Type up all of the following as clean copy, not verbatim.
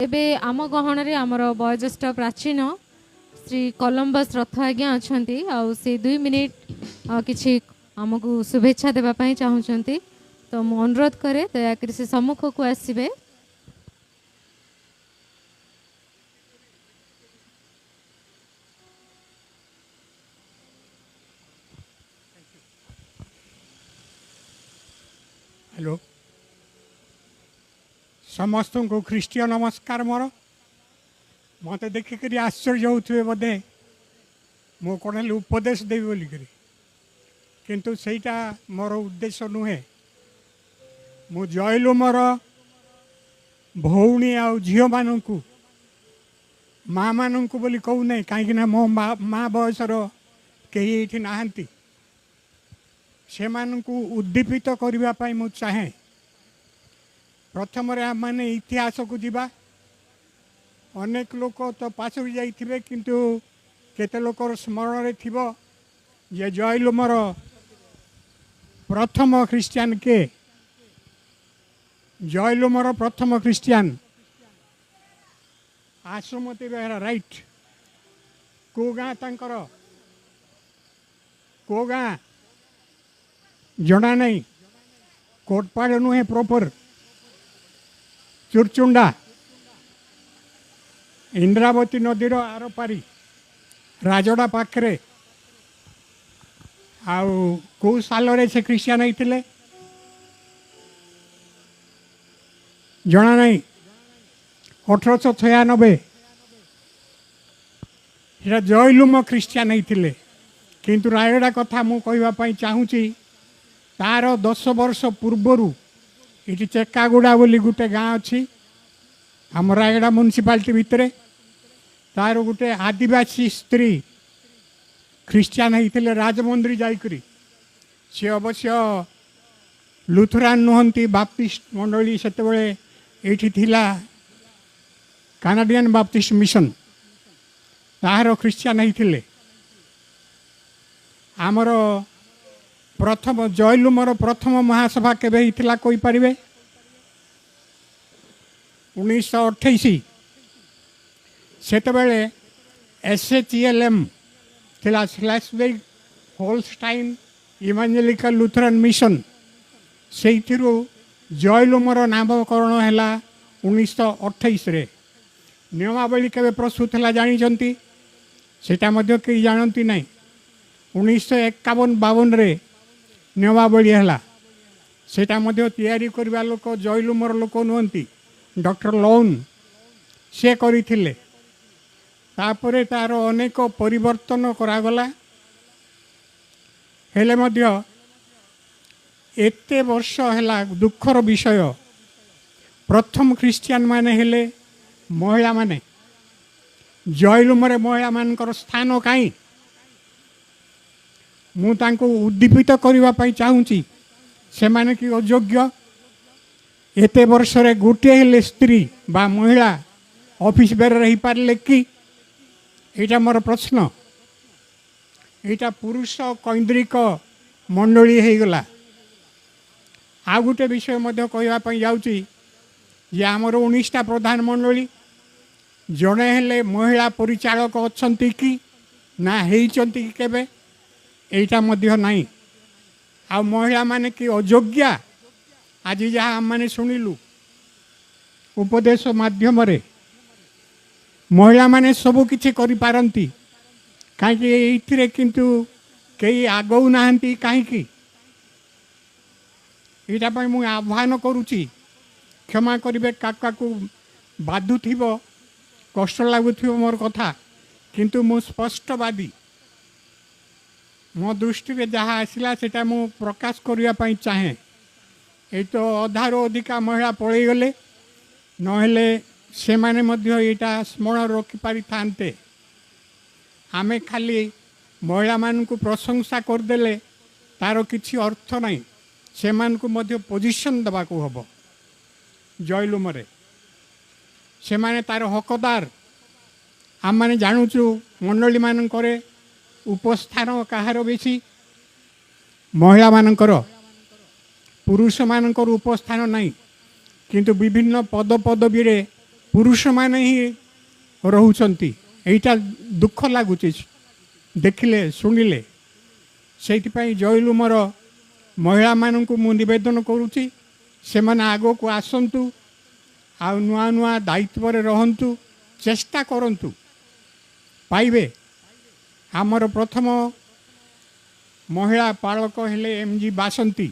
एबे आम गहन आमर वयोज्येष्ठ प्राचीन श्री कोलंबस रथ आज्ञा अच्छा से 2 मिनिट किसी आमको शुभेच्छा देवाई चाहते तो मु अनुरोध करे दयाकोरी से सम्मुख को आसबे। हेलो समस्त को ख्रीष्टीय नमस्कार। मोर मत देखिक आश्चर्य होते बोधे मो कौन उपदेश देवी बोलिक किंतु सेटा मोर उद्देश्य नुहे। मु जयलु मोर भौणी आ झील मानू माँ मानू बोली कहू ना कहीं मो माँ बयसर कहीं ये नहांती से उद्दीपित करने मु चाहे। प्रथम आम मैंने इतिहास को जीवा अनेक लोक तो पासरी जाइए किंतु केते लोकर स्मरण रे थिबो जे जयलु मोर प्रथम ख्रीस्टियान के जयलु मोर प्रथम ख्रीस्टियान आश्रमती बेहरा राइट को गाँ तांकर को गाँ जना नहीं कोटपाड़ नुहे प्रॉपर चुरचुंडा इंद्रावती नदीर आर पारी राजड़ा पाखरे आउ को साल से ख्रीस्टियान होते जना नहीं 1896 जयलुम ख्रीस्टियान होते किंतु रायगड़ा कथा मु कहवाई चाहूँगी तार 10 वर्ष पूर्वर ये चेकागुड़ा बोली गोटे गाँ अच्छी आम रायगड़ा म्युनिसिपालिटी भितर तार गोटे आदिवासी स्त्री ख्रीस्टियान होते राजमंदिर जाइकरी सी अवश्य लुथरान नुहंती बाप्टिस्ट मंडली से ये कानाडियन बाप्टिस्ट मिशन तार ख्रीस्टियान होते आमर प्रथम जयलु मोर प्रथम महासभा केबे हितला कोई परिबे 1928 सेतबेले SHLM थिला स्लैशबर्ग होल्स्टाइन इवांजेलिकल लुथरन मिशन सेइथिरु जयलु मोर नामकरण हैला 1928 रे। नियमावली केबे प्रस्तुत हैला जानिचंती सेटा मध्ये केही जानंती नाही। 1951-52 रे नियमावली है सेटा तैयारी करवा लोक जयलु मोर लोक नुहंती डॉक्टर लौन से करथिले तापरे तार अनेक परिवर्तन करागला हेले मध्य एते वर्ष है दुखर विषय प्रथम ख्रीस्टियान माने हेले महिला माने जयलु मोर महिला मानकर स्थान कहीं मु तांको उद्दीपित करने चाहूँगी से माने कि अयोग्य एते वर्ष रे गोटे हेले स्त्री बा महिला ऑफिस बेर रही पारले कि एटा मोर प्रश्न। एटा पुरुष कैंद्रिक मंडली हो गला। आ गोटे विषय मध्य कहवाई जाऊँगी जे आमर 19टा प्रधान मंडली जड़े हेले महिला परिचालक अच्छी कि ना होती केबे एटा मध्य नहीं। आ महिला माने कि अयोग्या आज जहाँ आम मैंने शुणिलु उपदेश माध्यम रे महिला माने सबू किछि करि पारंती कहीं ये किंतु कई आगौ नाहंती कहीं यहाँ मुझे आह्वान करुच्ची क्षमा करेंगे काका को बाधुथिबो कष्ट लगुथिबो मोर कथा किंतु मु स्पष्टवादी मो दृष्टि में जहाँ आसला सेटा मु प्रकाश करने चाहे। ये तो अधारो अधिका महिला पलि गले नहेले से माने मध्य एटा स्मरण रखिपारि थान्ते। आमे खाली महिला मानू प्रशंसा करदेले तार किछि अर्थ नहीं से मानकु मध्य पोजिशन दबा को हबो। जयलुमरे से माने तार हकदार आम मैंने जानूचु मंडली मानकरे उपस्थान कहार बेसी महिला मानकर पुरुष मानकर उपस्थान नहीं किंतु विभिन्न पद पदवी ପୁରୁଷମାନେ ହିଁ ରହୁଛନ୍ତି। ଏଇଟା ଦୁଃଖ ଲାଗୁଛି ଦେଖିଲେ ଶୁଣିଲେ। ସେଇଥିପାଇଁ ଜଇଲୁ ମୋର ମହିଳାମାନଙ୍କୁ ମୁଁ ନିବେଦନ କରୁଛି, ସେମାନେ ଆଗକୁ ଆସନ୍ତୁ, ଆଉ ନୂଆ ନୂଆ ଦାୟିତ୍ୱରେ ରହନ୍ତୁ, ଚେଷ୍ଟା କରନ୍ତୁ, ପାଇବେ। ଆମର ପ୍ରଥମ ମହିଳା ପାଳକ ହେଲେ MG ବାସନ୍ତୀ,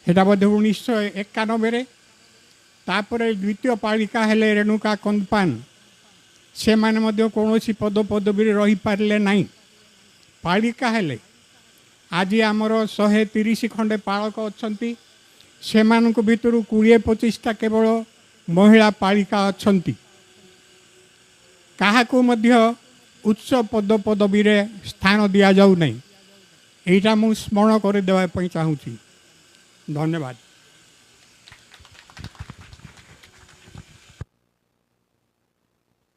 ସେଟା ବୋଧେ 1991ରେ। ତାପରେ ଦ୍ୱିତୀୟ ପାଳିକା ହେଲେ ରେଣୁକା କନ୍ଦପାନ, ସେମାନେ ମଧ୍ୟ କୌଣସି ପଦପଦବୀରେ ରହିପାରିଲେ ନାହିଁ। ପାଳିକା ହେଲେ ଆଜି ଆମର 130 ଖଣ୍ଡେ ପାଳକ ଅଛନ୍ତି, ସେମାନଙ୍କ ଭିତରୁ 20-25ଟା କେବଳ ମହିଳା ପାଳିକା ଅଛନ୍ତି। କାହାକୁ ମଧ୍ୟ ଉଚ୍ଚ ପଦପଦବୀରେ ସ୍ଥାନ ଦିଆଯାଉ ନାହିଁ। এইটা ମୁଁ ସ୍ମରଣ କରିଦେବା ପାଇଁ ଚାହୁଁଛି। ଧନ୍ୟବାଦ।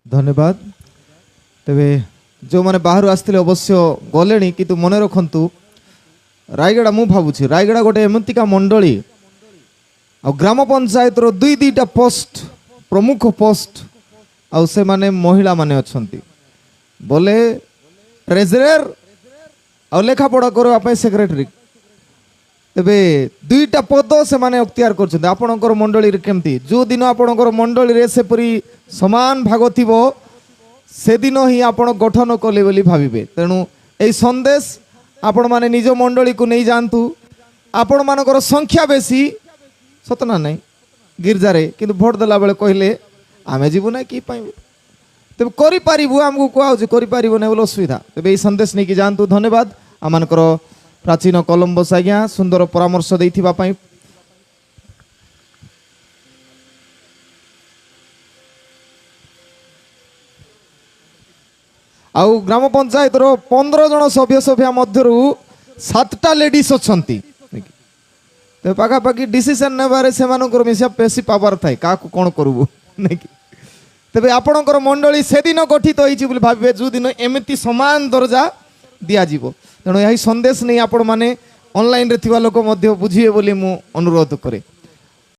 ଧନ୍ୟବାଦ। ତେବେ ଯେଉଁମାନେ ବାହାରୁ ଆସିଥିଲେ ଅବଶ୍ୟ ଗଲେଣି, କିନ୍ତୁ ମନେ ରଖନ୍ତୁ ରାୟଗଡ଼ା, ମୁଁ ଭାବୁଛି ରାୟଗଡ଼ା ଗୋଟେ ଏମିତିକା ମଣ୍ଡଳୀ, ଆଉ ଗ୍ରାମ ପଞ୍ଚାୟତର ଦୁଇଟା ପୋଷ୍ଟ, ପ୍ରମୁଖ ପୋଷ୍ଟ, ଆଉ ସେମାନେ ମହିଳାମାନେ ଅଛନ୍ତି। ବୋଲେ ଟ୍ରେଜରର ଆଉ ଲେଖାପଢ଼ା କରିବା ପାଇଁ ସେକ୍ରେଟାରୀ, ତେବେ ଦୁଇଟା ପଦ ସେମାନେ ଅକ୍ତିଆର କରିଛନ୍ତି। ଆପଣଙ୍କର ମଣ୍ଡଳୀରେ କେମିତି? ଯେଉଁଦିନ ଆପଣଙ୍କର ମଣ୍ଡଳୀରେ ସେପରି ସମାନ ଭାଗ ଥିବ, ସେଦିନ ହିଁ ଆପଣ ଗଠନ କଲେ ବୋଲି ଭାବିବେ। ତେଣୁ এই ସନ୍ଦେଶ ଆପଣମାନେ ନିଜ ମଣ୍ଡଳୀକୁ ନେଇ ଯାଆନ୍ତୁ। ଆପଣମାନଙ୍କର ସଂଖ୍ୟା ବେଶୀ ସତ ନା ନାହିଁ ଗିର୍ଜାରେ, କିନ୍ତୁ ଭୋଟ ଦେଲା ବେଳେ କହିଲେ ଆମେ ଯିବୁ ନା କି ପାଇବୁ, ତେବେ କରିପାରିବୁ, ଆମକୁ କୁହାହେଉଛି କରିପାରିବୁ ନାହିଁ ବୋଲି ଅସୁବିଧା। ତେବେ এই ସନ୍ଦେଶ ନେଇକି ଯାଆନ୍ତୁ। ଧନ୍ୟବାଦ ଆମମାନଙ୍କର ପ୍ରାଚୀନ କଲମ୍ବସ ଆଜ୍ଞା ସୁନ୍ଦର ପରାମର୍ଶ ଦେଇଥିବା ପାଇଁ। ଆଉ ଗ୍ରାମ ପଞ୍ଚାୟତର 15 ଜଣ ସଭ୍ୟା ମଧ୍ୟରୁ 7ଟା ଲେଡିସ୍ ଅଛନ୍ତି। ତେବେ ପାଖାପାଖି ଡିସିସନ୍ ନେବାରେ ସେମାନଙ୍କର ବେଶୀ ପାୱାର ଥାଏ, କାହାକୁ କ'ଣ କରିବୁ ନାଇକି। ତେବେ ଆପଣଙ୍କର ମଣ୍ଡଳୀ ସେଦିନ ଗଠିତ ହେଇଛି ବୋଲି ଭାବିବେ ଯେଉଁଦିନ ଏମିତି ସମାନ ଦରଜା ଦିଆଯିବ। ତେଣୁ ଏହି ସନ୍ଦେଶ ନେଇ ଆପଣମାନେ ଅନଲାଇନ୍ରେ ଥିବା ଲୋକ ମଧ୍ୟ ବୁଝିବେ ବୋଲି ମୁଁ ଅନୁରୋଧ କରେ।